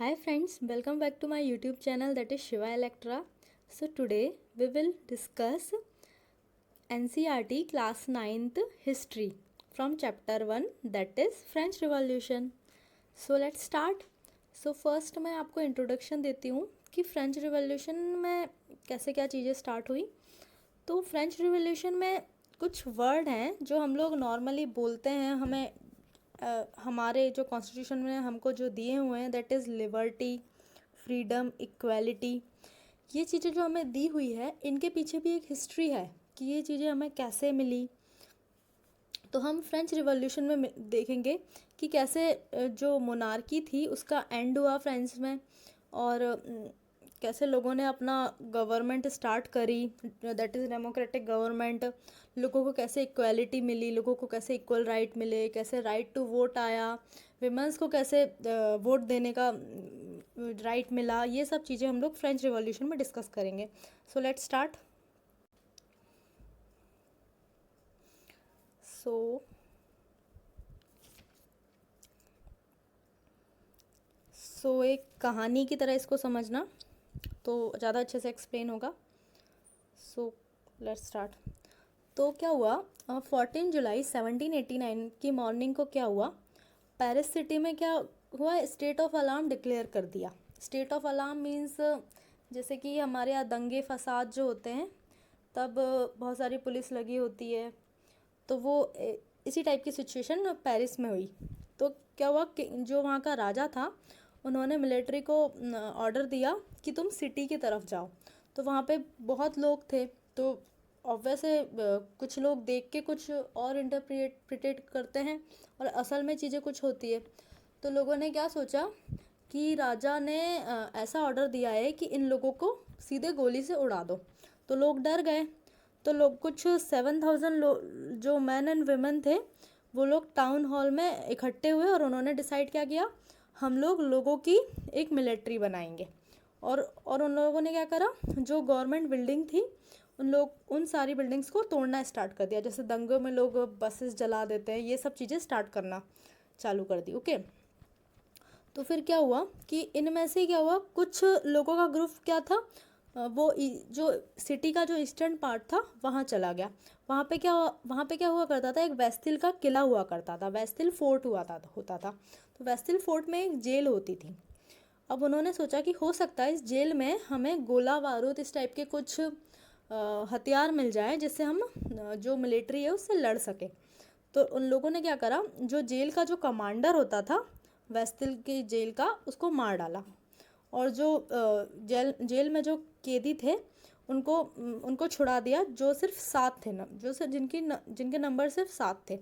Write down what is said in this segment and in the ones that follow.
Hi friends, welcome back to my YouTube channel that is Shiva Electra. So today we will discuss NCERT class 9th history from chapter 1 that is French Revolution. So let's start. So first मैं आपको introduction देती हूँ कि French revolution में कैसे क्या चीज़ें start हुई। तो फ्रेंच रिवॉल्यूशन में कुछ वर्ड हैं जो हम लोग नॉर्मली बोलते हैं, हमें हमारे जो कॉन्स्टिट्यूशन में हमको जो दिए हुए हैं that is liberty, freedom, equality. ये चीज़ें जो हमें दी हुई है इनके पीछे भी एक हिस्ट्री है कि ये चीज़ें हमें कैसे मिली। तो हम फ्रेंच रिवॉल्यूशन में देखेंगे कि कैसे जो मोनार्की थी उसका एंड हुआ फ्रांस में, और कैसे लोगों ने अपना गवर्नमेंट स्टार्ट करी दैट इज़ डेमोक्रेटिक गवर्नमेंट। लोगों को कैसे इक्वालिटी मिली, लोगों को कैसे इक्वल राइट मिले, कैसे राइट टू वोट आया, विमेंस को कैसे वोट देने का राइट मिला। ये सब चीज़ें हम लोग फ्रेंच रिवॉल्यूशन में डिस्कस करेंगे। So let's start. सो एक कहानी की तरह इसको समझना तो ज़्यादा अच्छे से एक्सप्लेन होगा। So let's start. तो क्या हुआ, 14 जुलाई 1789 की मॉर्निंग को क्या हुआ, पेरिस सिटी में क्या हुआ, स्टेट ऑफ अलार्म डिक्लेयर कर दिया। स्टेट ऑफ अलार्म मीन्स जैसे कि हमारे यहाँ दंगे फसाद जो होते हैं तब बहुत सारी पुलिस लगी होती है, तो वो इसी टाइप की सिचुएशन पेरिस में हुई। तो क्या हुआ कि जो वहाँ का राजा था उन्होंने मिलिट्री को ऑर्डर दिया कि तुम सिटी की तरफ जाओ। तो वहाँ पे बहुत लोग थे, तो ऑब्वियस कुछ लोग देख के कुछ और इंटरप्रिटेट करते हैं और असल में चीज़ें कुछ होती है। तो लोगों ने क्या सोचा कि राजा ने ऐसा ऑर्डर दिया है कि इन लोगों को सीधे गोली से उड़ा दो। तो लोग डर गए। तो लोग कुछ 7,000 जो मैन एंड वुमेन थे वो लोग टाउन हॉल में इकट्ठे हुए और उन्होंने डिसाइड क्या किया, हम लोग लोगों की एक मिलिट्री बनाएंगे। और उन लोगों ने क्या करा, जो गवर्नमेंट बिल्डिंग थी उन सारी बिल्डिंग्स को तोड़ना स्टार्ट कर दिया। जैसे दंगों में लोग बसेस जला देते हैं, ये सब चीज़ें स्टार्ट करना चालू कर दी। ओके। तो फिर क्या हुआ कि इनमें से क्या हुआ, कुछ लोगों का ग्रुप क्या था, वो जो सिटी का जो ईस्टर्न पार्ट था वहाँ चला गया। वहाँ पे क्या हुआ करता था, एक वेस्टिल का किला हुआ करता था, वेस्टिल फोर्ट होता था। तो वेस्टिल फोर्ट में एक जेल होती थी। अब उन्होंने सोचा कि हो सकता है इस जेल में हमें गोला बारूद इस टाइप के कुछ हथियार मिल जाए जिससे हम जो मिलिट्री है उससे लड़ सके। तो उन लोगों ने क्या करा, जो जेल का जो कमांडर होता था वेस्टिल की जेल का, उसको मार डाला। और जो जेल में जो कैदी थे उनको छुड़ा दिया, जो सिर्फ 7 थे न, जिनके नंबर सिर्फ 7 थे।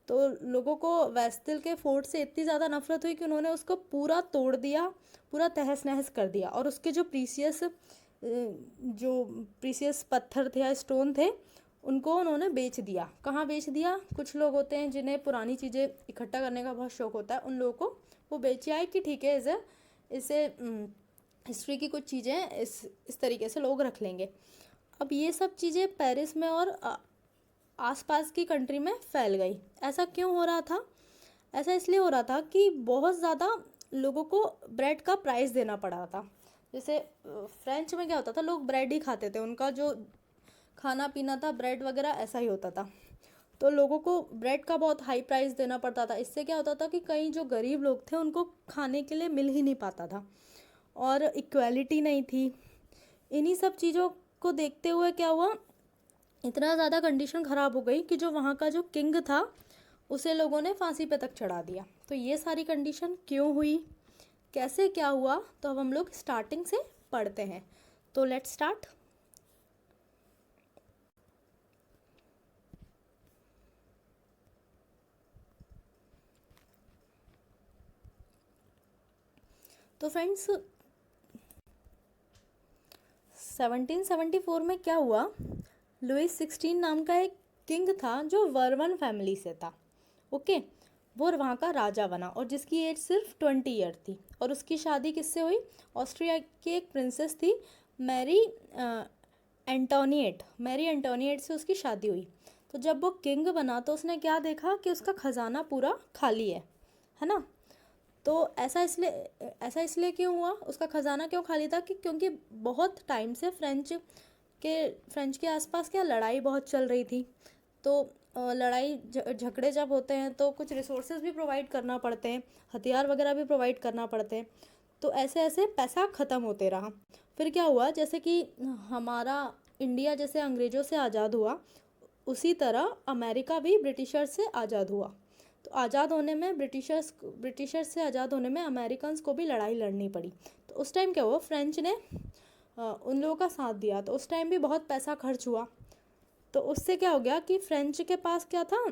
तो लोगों को वेस्टिल के फोर्ट से इतनी ज़्यादा नफरत हुई कि उन्होंने उसको पूरा तोड़ दिया, पूरा तहस नहस कर दिया। और उसके जो प्रीसियस पत्थर थे या स्टोन थे उनको उन्होंने बेच दिया। कहाँ बेच दिया, कुछ लोग होते हैं जिन्हें पुरानी चीज़ें इकट्ठा करने का बहुत शौक होता है, उन लोगों को वो बेच आए कि ठीक है इसे हिस्ट्री की कुछ चीज़ें इस तरीके से लोग रख लेंगे। अब ये सब चीज़ें पेरिस में और आसपास की कंट्री में फैल गई। ऐसा क्यों हो रहा था, ऐसा इसलिए हो रहा था कि बहुत ज़्यादा लोगों को ब्रेड का प्राइस देना पड़ रहा था। जैसे फ्रेंच में क्या होता था, लोग ब्रेड ही खाते थे, उनका जो खाना पीना था ब्रेड वगैरह ऐसा ही होता था। तो लोगों को ब्रेड का बहुत हाई प्राइस देना पड़ता था। इससे क्या होता था कि कई जो गरीब लोग थे उनको खाने के लिए मिल ही नहीं पाता था, और इक्वालिटी नहीं थी। इन्हीं सब चीज़ों को देखते हुए क्या हुआ, इतना ज़्यादा कंडीशन ख़राब हो गई कि जो वहाँ का जो किंग था उसे लोगों ने फांसी पे तक चढ़ा दिया। तो ये सारी कंडीशन क्यों हुई, कैसे क्या हुआ, तो अब हम लोग स्टार्टिंग से पढ़ते हैं। तो लेट्स स्टार्ट। तो फ्रेंड्स 1774 में क्या हुआ, लुइस 16 नाम का एक किंग था जो वर्मन फैमिली से था। ओके। वो वहाँ का राजा बना और जिसकी एज सिर्फ 20 ईयर थी। और उसकी शादी किससे हुई, ऑस्ट्रिया की एक प्रिंसेस थी मैरी एंटोनिएट से उसकी शादी हुई। तो जब वो किंग बना तो उसने क्या देखा कि उसका खजाना पूरा खाली है ना। तो ऐसा इसलिए क्यों हुआ, उसका ख़जाना क्यों खाली था, कि क्योंकि बहुत टाइम से फ्रेंच के आसपास क्या लड़ाई बहुत चल रही थी। तो लड़ाई झगड़े जब होते हैं तो कुछ रिसोर्सेज भी प्रोवाइड करना पड़ते हैं, हथियार वगैरह भी प्रोवाइड करना पड़ते हैं। तो ऐसे ऐसे पैसा ख़त्म होते रहा। फिर क्या हुआ, जैसे कि हमारा इंडिया जैसे अंग्रेज़ों से आज़ाद हुआ, उसी तरह अमेरिका भी ब्रिटिशर्स से आज़ाद हुआ। तो आज़ाद होने में ब्रिटिशर्स से आज़ाद होने में अमेरिकन्स को भी लड़ाई लड़नी पड़ी। तो उस टाइम क्या हुआ, फ्रेंच ने उन लोगों का साथ दिया। तो उस टाइम भी बहुत पैसा खर्च हुआ। तो उससे क्या हो गया कि फ्रेंच के पास क्या था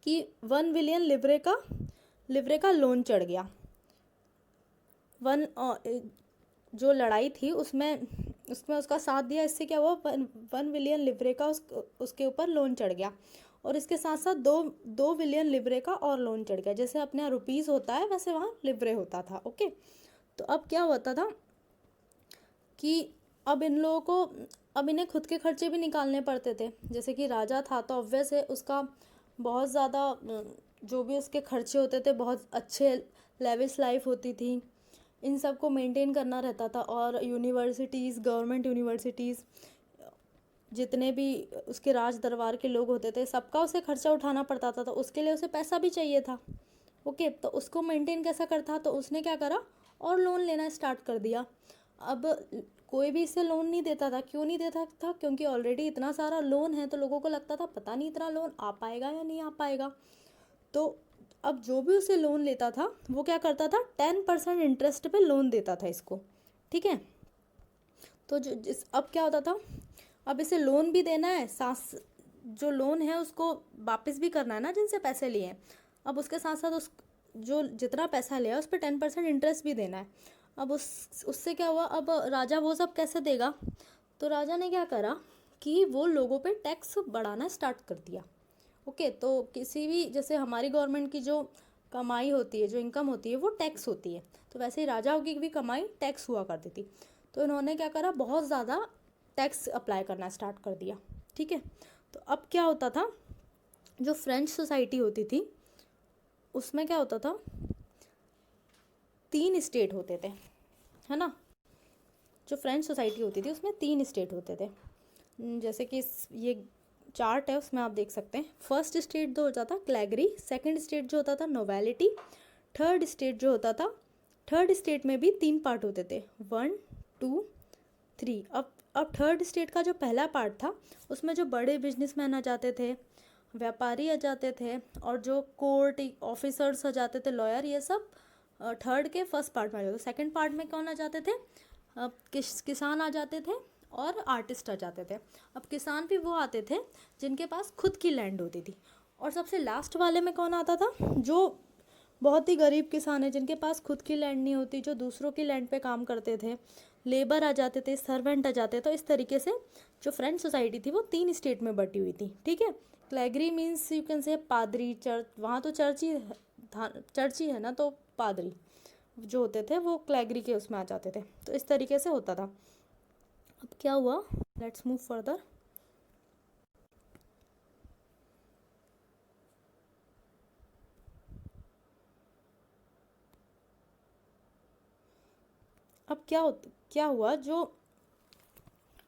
कि 1 बिलियन लिवरे का लोन चढ़ गया। जो लड़ाई थी उसमें उसका साथ दिया। इससे क्या हुआ, 1 बिलियन लिवरे का उसके ऊपर लोन चढ़ गया। और इसके साथ साथ 2 बिलियन लिवरे का और लोन चढ़ गया। जैसे अपने यहाँ रुपीज़ होता है वैसे वहाँ लिवरे होता था। ओके, तो अब क्या होता था कि अब इन्हें खुद के खर्चे भी निकालने पड़ते थे। जैसे कि राजा था तो ऑब्वियस है उसका बहुत ज़्यादा जो भी उसके खर्चे होते थे, बहुत अच्छे लेविश लाइफ होती थी, इन सब को मेंटेन करना रहता था। और यूनिवर्सिटीज़, गवर्नमेंट यूनिवर्सिटीज़, जितने भी उसके राज दरबार के लोग होते थे, सबका उसे खर्चा उठाना पड़ता था। तो उसके लिए उसे पैसा भी चाहिए था। ओके, तो उसको मेंटेन कैसा करता, तो उसने क्या करा, और लोन लेना स्टार्ट कर दिया। अब कोई भी इसे लोन नहीं देता था। क्यों नहीं देता था, क्योंकि ऑलरेडी इतना सारा लोन है। तो लोगों को लगता था पता नहीं इतना लोन आ पाएगा या नहीं आ पाएगा। तो अब जो भी उसे लोन लेता था वो क्या करता था, 10% इंटरेस्ट पे लोन देता था इसको। ठीक है, तो अब क्या होता था, अब इसे लोन भी देना है, साथ जो लोन है उसको वापस भी करना है ना, जिनसे पैसे लिए हैं। अब उसके साथ साथ जो जितना पैसा लिया उस पर 10% इंटरेस्ट भी देना है। अब उससे क्या हुआ, अब राजा वो सब कैसे देगा। तो राजा ने क्या करा कि वो लोगों पे टैक्स बढ़ाना स्टार्ट कर दिया। ओके, तो किसी भी, जैसे हमारी गवर्नमेंट की जो कमाई होती है, जो इनकम होती है, वो टैक्स होती है। तो वैसे ही राजाओं की भी कमाई टैक्स हुआ करती थी। तो इन्होंने क्या करा, बहुत ज़्यादा टैक्स अप्लाई करना स्टार्ट कर दिया। ठीक है, तो अब क्या होता था, जो फ्रेंच सोसाइटी होती थी उसमें क्या होता था, 3 स्टेट होते थे, है ना। जो फ्रेंच सोसाइटी होती थी उसमें 3 स्टेट होते थे। जैसे कि ये चार्ट है उसमें आप देख सकते हैं। फर्स्ट स्टेट जो होता था क्लैगरी, सेकंड स्टेट जो होता था नोवेलिटी, थर्ड स्टेट जो होता था, थर्ड स्टेट में भी 3 पार्ट होते थे, 1 2 3। अब थर्ड स्टेट का जो पहला पार्ट था उसमें जो बड़े बिजनेसमैन आ जाते थे, व्यापारी आ जाते थे, और जो कोर्ट ऑफिसर्स आ जाते थे, लॉयर, ये सब थर्ड के फर्स्ट पार्ट में आ जाते। सेकंड पार्ट में कौन आ जाते थे, किसान आ जाते थे और आर्टिस्ट आ जाते थे। अब किसान भी वो आते थे जिनके पास खुद की लैंड होती थी। और सबसे लास्ट वाले में कौन आता था, जो बहुत ही गरीब किसान है जिनके पास खुद की लैंड नहीं होती, जो दूसरों की लैंड पे काम करते थे, लेबर आ जाते थे, सर्वेंट आ जाते थे। तो इस तरीके से जो फ्रेंच सोसाइटी थी वो 3 स्टेट में बटी हुई थी। ठीक है, क्लैगरी मीन्स यू कैन से पादरी, चर्च, वहाँ तो चर्च ही है ना, तो पादरी जो होते थे वो क्लैगरी के उसमें आ जाते थे। तो इस तरीके से होता था। अब क्या हुआ, लेट्स मूव फर्दर। अब क्या हुआ, जो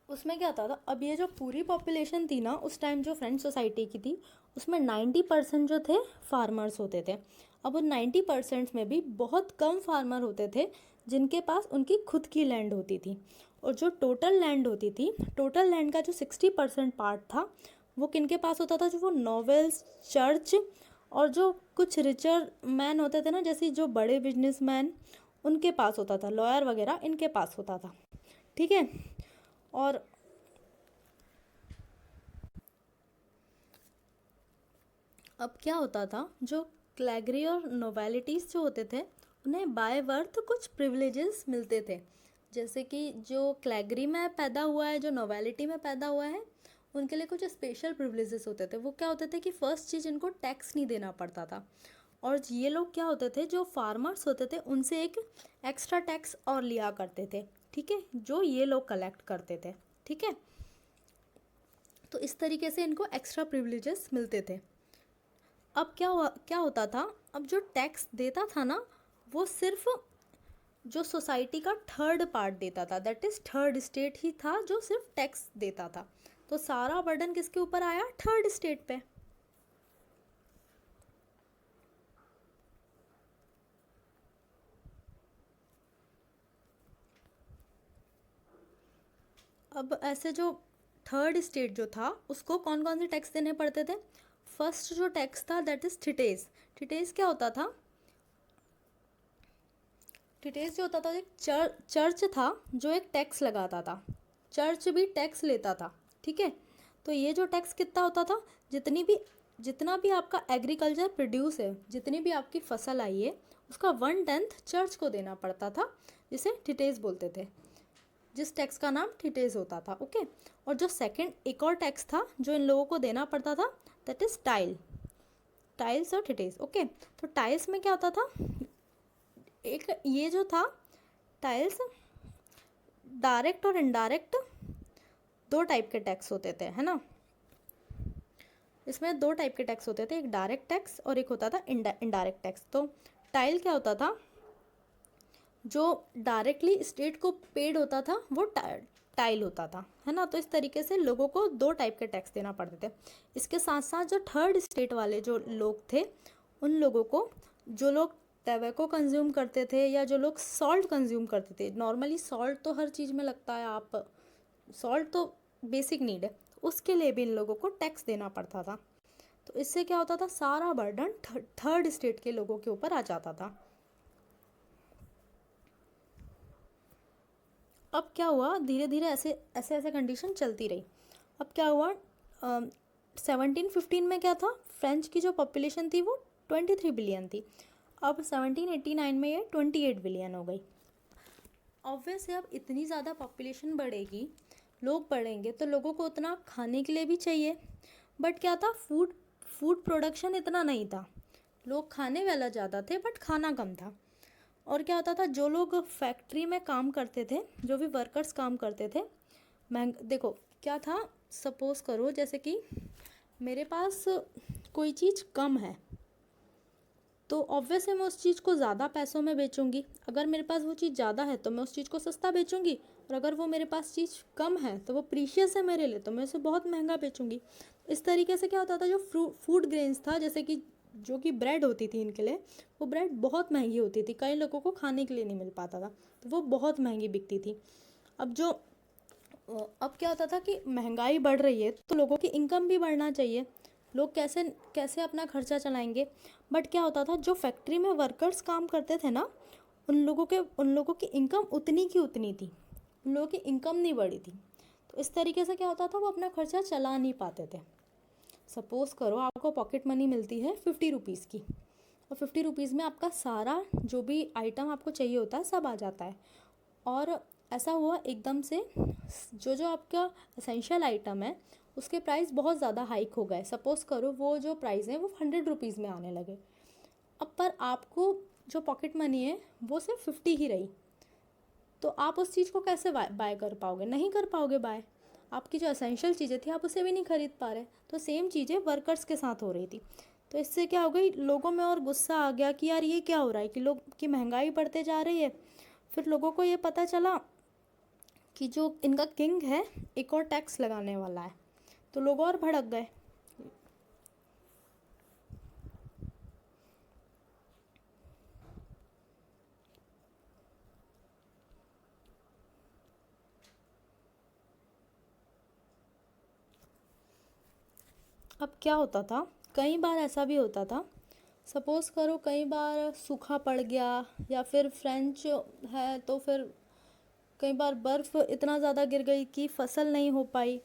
उसमें क्या होता था, अब ये जो पूरी पॉपुलेशन थी ना उस टाइम जो फ्रेंच सोसाइटी की थी, उसमें 90% जो थे फार्मर्स होते थे। अब उन 90% में भी बहुत कम फार्मर होते थे जिनके पास उनकी खुद की लैंड होती थी। और जो टोटल लैंड होती थी, टोटल लैंड का जो 60% पार्ट था वो किनके पास होता था, जो वो नॉवेल्स, चर्च, और जो कुछ रिचर मैन होते थे ना, जैसे जो बड़े बिजनेसमैन, उनके पास होता था, लॉयर वगैरह इनके पास होता था। ठीक है, और अब क्या होता था, जो क्लैगरी और नोवेलिटीज़ जो होते थे उन्हें बाय बर्थ कुछ प्रिविलेजेस मिलते थे। जैसे कि जो क्लैगरी में पैदा हुआ है, जो नोवेलिटी में पैदा हुआ है, उनके लिए कुछ स्पेशल प्रिविलेजेस होते थे। वो क्या होते थे कि फर्स्ट चीज़ इनको टैक्स नहीं देना पड़ता था। और ये लोग क्या होते थे, जो फार्मर्स होते थे उनसे एक एक्स्ट्रा टैक्स और लिया करते थे। ठीक है, जो ये लोग कलेक्ट करते थे। ठीक है, तो इस तरीके से इनको एक्स्ट्रा प्रिविलेजेस मिलते थे। अब क्या होता था, अब जो टैक्स देता था ना वो सिर्फ जो सोसाइटी का थर्ड पार्ट देता था, दैट इज थर्ड स्टेट ही था जो सिर्फ टैक्स देता था। तो सारा बर्डन किसके ऊपर आया? थर्ड स्टेट पे। अब ऐसे जो थर्ड स्टेट जो था उसको कौन कौन से टैक्स देने पड़ते थे? फर्स्ट जो टैक्स था दैट इज थिटेज। थिटेज क्या होता था? थिटेज जो होता था एक चर्च था जो एक टैक्स लगाता था, चर्च भी टैक्स लेता था, ठीक है। तो ये जो टैक्स कितना होता था? जितना भी आपका एग्रीकल्चर प्रोड्यूस है, जितनी भी आपकी फसल आई है, उसका 1/10 चर्च को देना पड़ता था, जिसे थिटेज बोलते थे, जिस टैक्स का नाम थिटेज होता था, ओके। और जो सेकंड एक और टैक्स था जो इन लोगों को देना पड़ता था, दैट इज टाइल्स और थिटेज, ओके। तो टाइल्स में क्या होता था? एक ये जो था टाइल्स, डायरेक्ट और इनडायरेक्ट दो टाइप के टैक्स होते थे, है ना। इसमें दो टाइप के टैक्स होते थे, एक डायरेक्ट टैक्स और एक होता था इनडायरेक्ट टैक्स। तो टाइल क्या होता था? जो डायरेक्टली स्टेट को पेड होता था वो टाइल होता था, है ना। तो इस तरीके से लोगों को दो टाइप के टैक्स देना पड़ते थे। इसके साथ साथ जो थर्ड स्टेट वाले जो लोग थे, उन लोगों को, जो लोग टैबैको कंज्यूम करते थे या जो लोग सॉल्ट कंज्यूम करते थे, नॉर्मली सॉल्ट तो हर चीज़ में लगता है, आप सॉल्ट तो बेसिक नीड है, उसके लिए भी इन लोगों को टैक्स देना पड़ता था। तो इससे क्या होता था? सारा बर्डन थर्ड स्टेट के लोगों के ऊपर आ जाता था। अब क्या हुआ? धीरे धीरे ऐसे ऐसे ऐसे कंडीशन चलती रही। अब क्या हुआ? 1715 में क्या था? फ्रेंच की जो पॉपुलेशन थी वो 23 बिलियन थी। अब 1789 में ये 28 बिलियन हो गई। ऑब्वियस है, अब इतनी ज़्यादा पॉपुलेशन बढ़ेगी, लोग बढ़ेंगे, तो लोगों को उतना खाने के लिए भी चाहिए। बट क्या था? फूड प्रोडक्शन इतना नहीं था। लोग खाने वाला ज़्यादा थे बट खाना कम था। और क्या होता था? जो लोग फैक्ट्री में काम करते थे, जो भी वर्कर्स काम करते थे, देखो क्या था, सपोज़ करो जैसे कि मेरे पास कोई चीज़ कम है, तो ऑब्वियस है मैं उस चीज़ को ज़्यादा पैसों में बेचूंगी। अगर मेरे पास वो चीज़ ज़्यादा है तो मैं उस चीज़ को सस्ता बेचूंगी, और अगर वो मेरे पास चीज़ कम है तो वो प्रीशियस है मेरे लिए, तो मैं उसे बहुत महंगा बेचूंगी। इस तरीके से क्या होता था? जो फूड ग्रेन्स था, जैसे कि जो कि ब्रेड होती थी इनके लिए, वो ब्रेड बहुत महंगी होती थी, कई लोगों को खाने के लिए नहीं मिल पाता था, तो वो बहुत महंगी बिकती थी। अब क्या होता था कि महंगाई बढ़ रही है तो लोगों की इनकम भी बढ़ना चाहिए, लोग कैसे कैसे अपना खर्चा चलाएंगे। बट क्या होता था? जो फैक्ट्री में वर्कर्स काम करते थे ना, उन लोगों की इनकम उतनी की उतनी थी, उन लोगों की इनकम नहीं बढ़ी थी। तो इस तरीके से क्या होता था? वो अपना खर्चा चला नहीं पाते थे। सपोज़ करो आपको पॉकेट मनी मिलती है 50 रुपीज़ की, और 50 रुपीज़ में आपका सारा जो भी आइटम आपको चाहिए होता है सब आ जाता है। और ऐसा हुआ एकदम से, जो जो आपका एसेंशियल आइटम है उसके प्राइस बहुत ज़्यादा हाइक हो गए। सपोज़ करो वो जो प्राइस है वो 100 रुपीज़ में आने लगे। अब पर आपको जो पॉकेट मनी है वो सिर्फ 50 ही रही, तो आप उस चीज़ को कैसे बाय कर पाओगे? नहीं कर पाओगे बाय। आपकी जो एसेंशियल चीज़ें थी आप उसे भी नहीं खरीद पा रहे। तो सेम चीज़ें वर्कर्स के साथ हो रही थी। तो इससे क्या हो गई? लोगों में और गुस्सा आ गया कि यार ये क्या हो रहा है, कि लोग की महंगाई बढ़ते जा रही है। फिर लोगों को ये पता चला कि जो इनका किंग है एक और टैक्स लगाने वाला है, तो लोग और भड़क गए। अब क्या होता था? कई बार ऐसा भी होता था, सपोज़ करो कई बार सूखा पड़ गया, या फिर फ्रेंच है तो फिर कई बार बर्फ़ इतना ज़्यादा गिर गई कि फसल नहीं हो पाई,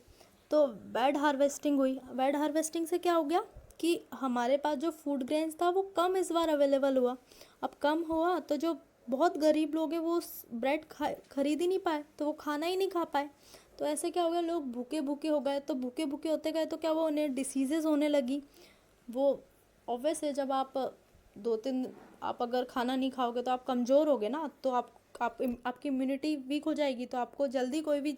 तो बैड हार्वेस्टिंग हुई। बैड हार्वेस्टिंग से क्या हो गया कि हमारे पास जो फूड ग्रेन्स था वो कम इस बार अवेलेबल हुआ। अब कम हुआ तो जो बहुत गरीब लोग हैं वो ब्रेड खरीद ही नहीं पाए, तो वो खाना ही नहीं खा पाए। तो ऐसे क्या हो गया? लोग भूखे भूखे हो गए, तो भूखे भूखे होते गए तो क्या हुआ? उन्हें डिसीज़ेज़ होने लगी। वो ऑब्वियस है, जब आप 2-3 आप अगर खाना नहीं खाओगे तो आप कमज़ोर होगे ना, तो आपकी इम्यूनिटी वीक हो जाएगी, तो आपको जल्दी कोई भी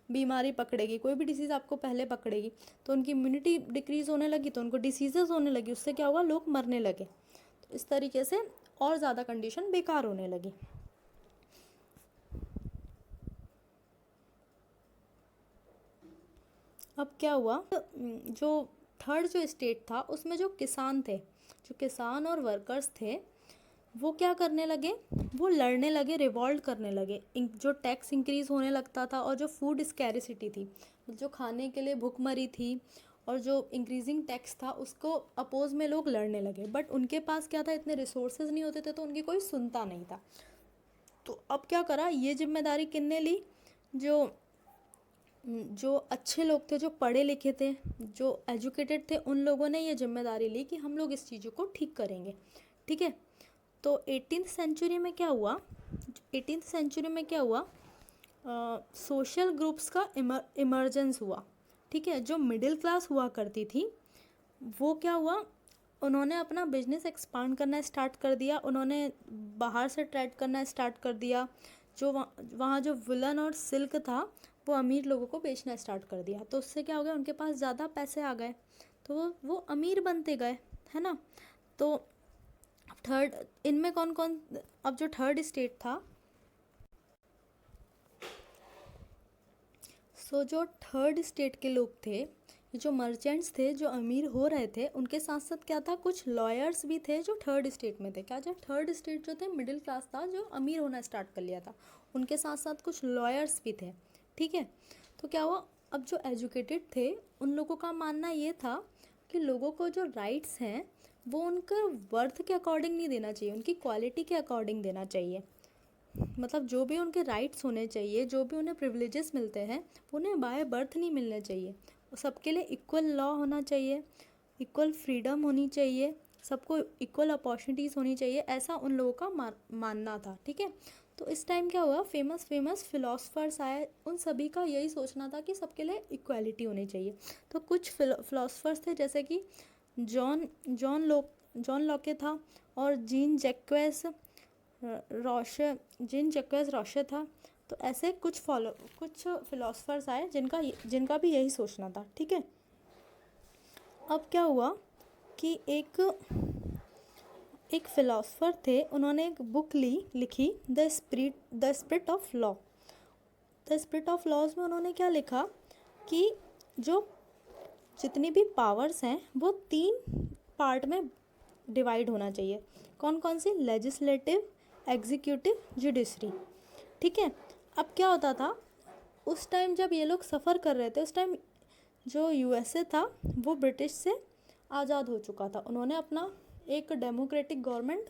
बीमारी पकड़ेगी, कोई भी डिसीज़ आपको पहले पकड़ेगी। तो उनकी इम्यूनिटी डिक्रीज़ होने लगी तो उनको डिसीज़ेज़ होने लगी, उससे क्या हुआ? लोग मरने लगे। तो इस तरीके से और ज़्यादा कंडीशन बेकार होने लगी। अब क्या हुआ, जो थर्ड जो स्टेट था उसमें जो किसान थे, जो किसान और वर्कर्स थे, वो क्या करने लगे, वो लड़ने लगे, रिवॉल्ट करने लगे। जो टैक्स इंक्रीज़ होने लगता था और जो फूड स्कैरिसिटी थी, जो खाने के लिए भुखमरी थी, और जो इंक्रीजिंग टैक्स था उसको अपोज में लोग लड़ने लगे। बट उनके पास क्या था, इतने रिसोर्सेज नहीं होते थे, तो उनकी कोई सुनता नहीं था। तो अब क्या करा, ये जिम्मेदारी किसने ली, जो जो अच्छे लोग थे, जो पढ़े लिखे थे, जो एजुकेटेड थे, उन लोगों ने ये जिम्मेदारी ली कि हम लोग इस चीज़ों को ठीक करेंगे। ठीक है। तो 18th सेंचुरी में क्या हुआ, 18th सेंचुरी में क्या हुआ, सोशल ग्रुप्स का इमर्जेंस हुआ। ठीक है। जो मिडिल क्लास हुआ करती थी, वो क्या हुआ, उन्होंने अपना बिजनेस एक्सपांड करना स्टार्ट कर दिया, उन्होंने बाहर से ट्रेड करना स्टार्ट कर दिया। जो वहाँ जो वुलन और सिल्क था, वो अमीर लोगों को बेचना स्टार्ट कर दिया। तो उससे क्या हो गया, उनके पास ज़्यादा पैसे आ गए, तो वो अमीर बनते गए, है ना। तो थर्ड, इनमें कौन कौन, अब जो थर्ड स्टेट था, जो थर्ड स्टेट के लोग थे, जो मर्चेंट्स थे, जो अमीर हो रहे थे, उनके साथ साथ क्या था, कुछ लॉयर्स भी थे जो थर्ड स्टेट में थे। क्या, जो थर्ड स्टेट जो थे, मिडिल क्लास था, जो अमीर होना स्टार्ट कर लिया था, उनके साथ साथ कुछ लॉयर्स भी थे। ठीक है। तो क्या हुआ, अब जो एजुकेटेड थे, उन लोगों का मानना ये था कि लोगों को जो राइट्स हैं वो उनका वर्थ के अकॉर्डिंग नहीं देना चाहिए, उनकी क्वालिटी के अकॉर्डिंग देना चाहिए। मतलब जो भी उनके राइट्स होने चाहिए, जो भी उन्हें प्रिविलेजेस मिलते हैं, वो उन्हें बाय बर्थ नहीं मिलने चाहिए। सबके लिए इक्वल लॉ होना चाहिए, इक्वल फ्रीडम होनी चाहिए, सबको इक्वल अपॉर्चुनिटीज़ होनी चाहिए, ऐसा उन लोगों का मानना था। ठीक है। तो इस टाइम क्या हुआ, फेमस फेमस फिलोसफर्स आए, उन सभी का यही सोचना था कि सबके लिए इक्वालिटी होनी चाहिए। तो कुछ फिलोसफर्स थे, जैसे कि जॉन लॉके था, और जीन जैक्वेस रोशे था। तो ऐसे कुछ फिलोसफर्स आए जिनका भी यही सोचना था। ठीक है। अब क्या हुआ कि एक फिलोसफर थे, उन्होंने एक बुक लिखी, the spirit of law. The spirit of laws में उन्होंने क्या लिखा कि जो जितनी भी पावर्स हैं वो 3 पार्ट में डिवाइड होना चाहिए। कौन कौन सी, लेजिस्लेटिव, एग्जीक्यूटिव, जुडिशरी। ठीक है। अब क्या होता था, उस टाइम जब ये लोग सफ़र कर रहे थे, उस टाइम जो यूएसए था वो ब्रिटिश से आज़ाद हो चुका था। उन्होंने अपना एक डेमोक्रेटिक गवर्नमेंट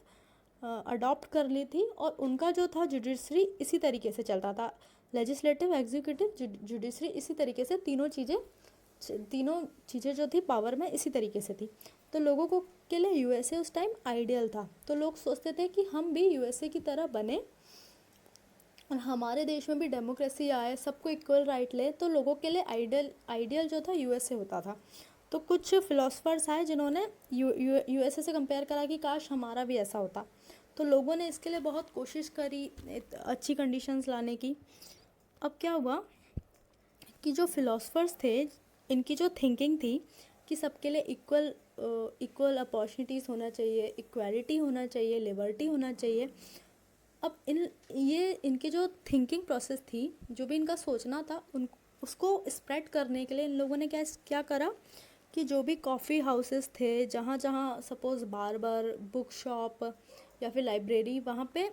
अडॉप्ट कर ली थी, और उनका जो था जुडिशरी इसी तरीके से चलता था, लेजिस्लेटिव, एग्जीक्यूटिव, जुडिशरी, इसी तरीके से तीनों चीज़ें जो थी पावर में इसी तरीके से थी। तो लोगों को के लिए यूएसए उस टाइम आइडियल था। तो लोग सोचते थे कि हम भी यूएसए की तरह बने और हमारे देश में भी डेमोक्रेसी आए, सबको इक्वल राइट ले। तो लोगों के लिए आइडियल जो था यूएसए होता था। तो कुछ फिलोसफर्स आए जिन्होंने यूएसए से कंपेयर करा कि काश हमारा भी ऐसा होता। तो लोगों ने इसके लिए बहुत कोशिश करी अच्छी कंडीशंस लाने की। अब क्या हुआ कि जो फिलोसफर्स थे, इनकी जो थिंकिंग थी कि सबके लिए इक्वल अपॉर्चुनिटीज़ होना चाहिए, इक्वालिटी होना चाहिए, लिबर्टी होना चाहिए। अब इनकी जो थिंकिंग प्रोसेस थी, जो भी इनका सोचना था, उसको स्प्रेड करने के लिए इन लोगों ने क्या करा कि जो भी कॉफ़ी हाउसेस थे, जहाँ जहाँ सपोज़ बार्बर, बुक शॉप या फिर लाइब्रेरी, वहाँ पे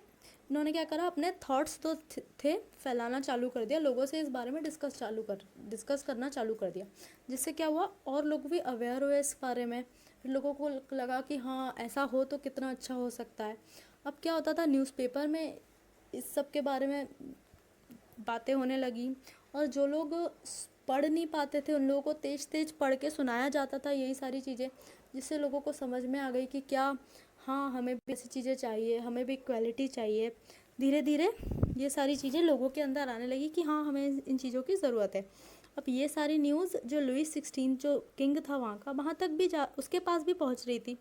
इन्होंने क्या करा, अपने थॉट्स तो थे फैलाना चालू कर दिया, लोगों से इस बारे में डिस्कस करना चालू कर दिया। जिससे क्या हुआ, और लोग भी अवेयर हुए इस बारे में। फिर लोगों को लगा कि हाँ ऐसा हो तो कितना अच्छा हो सकता है। अब क्या होता था, न्यूज़पेपर में इस सब के बारे में बातें होने लगी, और जो लोग पढ़ नहीं पाते थे उन लोगों को तेज तेज पढ़ के सुनाया जाता था यही सारी चीज़ें, जिससे लोगों को समझ में आ गई कि क्या, हाँ हमें भी ऐसी चीज़ें चाहिए, हमें भी इक्वालिटी चाहिए। धीरे धीरे ये सारी चीज़ें लोगों के अंदर आने लगी कि हाँ हमें इन चीज़ों की ज़रूरत है। अब ये सारी न्यूज़ जो लुईस 16 जो किंग था वहाँ का, वहाँ तक भी उसके पास भी पहुँच रही थी।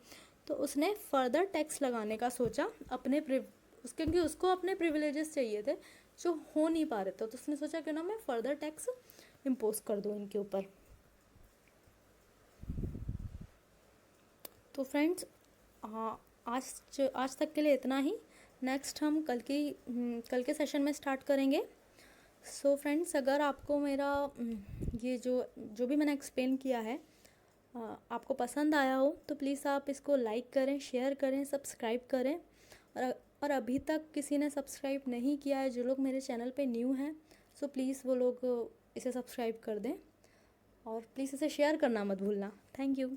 तो उसने फर्दर टैक्स लगाने का सोचा क्योंकि उसको अपने प्रिविलेजेस चाहिए थे जो हो नहीं पा रहे थे। तो उसने सोचा क्यों ना मैं फर्दर टैक्स इम्पोज कर दूँ इनके ऊपर। तो फ्रेंड्स, हाँ आज तक के लिए इतना ही। नेक्स्ट हम कल के सेशन में स्टार्ट करेंगे। सो फ्रेंड्स, अगर आपको मेरा ये जो भी मैंने एक्सप्लेन किया है आपको पसंद आया हो तो प्लीज़ आप इसको लाइक करें, शेयर करें, सब्सक्राइब करें। और अभी तक किसी ने सब्सक्राइब नहीं किया है, जो लोग मेरे चैनल पे न्यू हैं, सो प्लीज़ वो लोग इसे सब्सक्राइब कर दें और प्लीज़ इसे शेयर करना मत भूलना। Thank you.